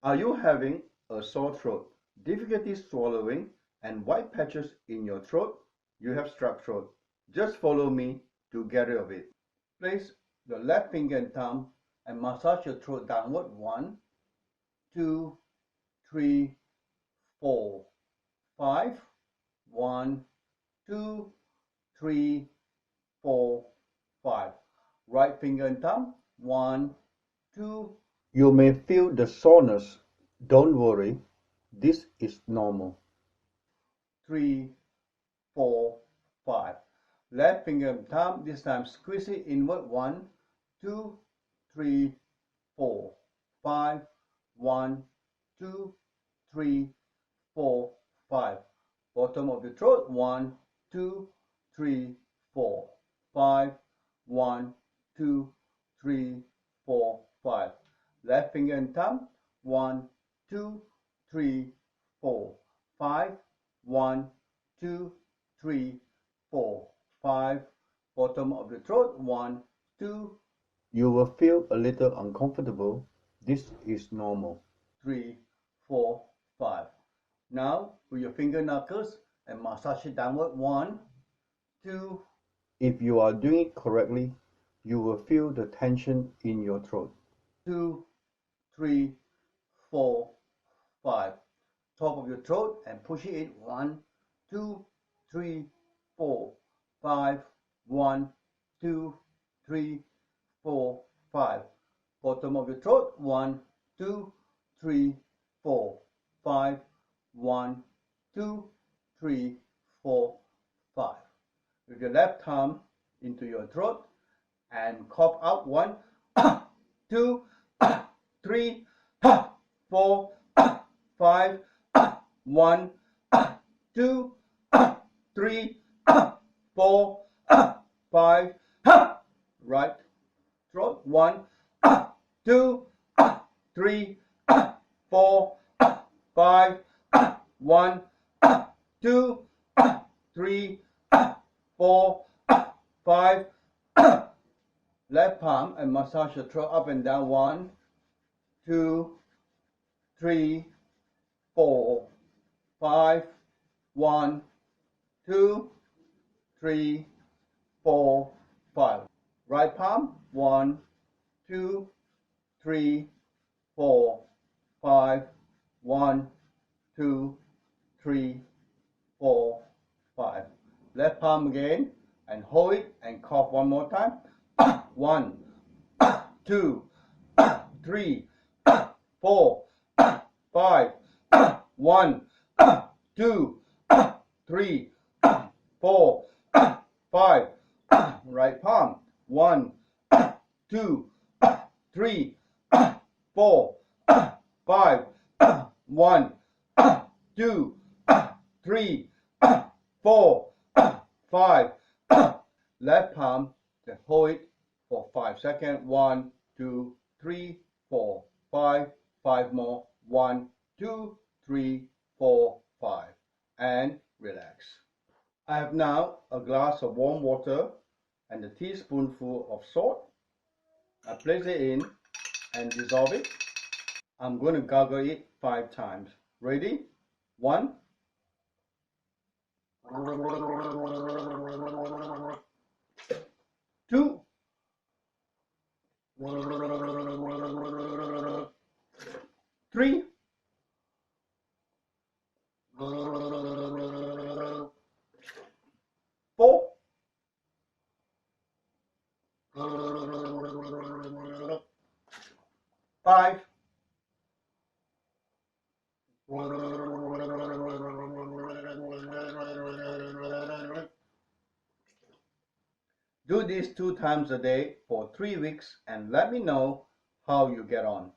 Are you having a sore throat, difficulty swallowing, and white patches in your throat? You have strep throat. Just follow me to get rid of it. Place your left finger and thumb and massage your throat downward. 1, 2, 3, 4, 5. 1, 2, 3, 4, 5. Right finger and thumb. 1, 2. You may feel the soreness. Don't worry, this is normal. 3, 4, 5. Left finger and thumb, this time squeeze it inward. 1, 2, 3, 4, 5. 1, 2, 3, 4, 5. Bottom of the throat. 1, 2, 3, 4, 5. 1, 2, 3, 4, 5. Left finger and thumb. 1, 2, 3, 4, 5. 1, 2, 3, 4, 5. Bottom of the throat. 1, 2. You will feel a little uncomfortable. This is normal. 3, 4, 5. Now with your finger knuckles and massage it downward. 1, 2. If you are doing it correctly, you will feel the tension in your throat. 2, 3, 4, 5. Top of your throat and push it in. 1, 2, 3, 4, 5. 1, 2, 3, 4, 5. Bottom of your throat. 1, 2, 3, 4, 5. 1, 2, 3, 4, 5. With your left thumb into your throat and cough out. 1, 2, 3, 4, 5. 1, 2, 3, 4, 5. Right throat. 1, 2, 3, 4, 5. 1, 2, 3, 4, 5. Left palm and massage your throat up and down. 1, 2, 3, 4, 5. 1, 2, 3, 4, 5. Right palm. 1, 2, 3, 4, 5. 1, 2, 3, 4, 5. Left palm again and hold it and cough one more time. 1, 2, 3, 4, 5. 1, 2, 3, 4, 5. Right palm. 1, 2, 3, 4, 5. 1, 2, 3, 4, 5. Left palm, then hold it for 5 seconds. 1, 2, 3, 4, 5. 5 more. 1, 2, 3, 4, 5. And relax. I have now a glass of warm water and a teaspoonful of salt. I place it in and dissolve it. I'm going to gargle it 5 times. Ready? 1. 2. 3. 4. 5. Do this 2 times a day for 3 weeks and let me know how you get on.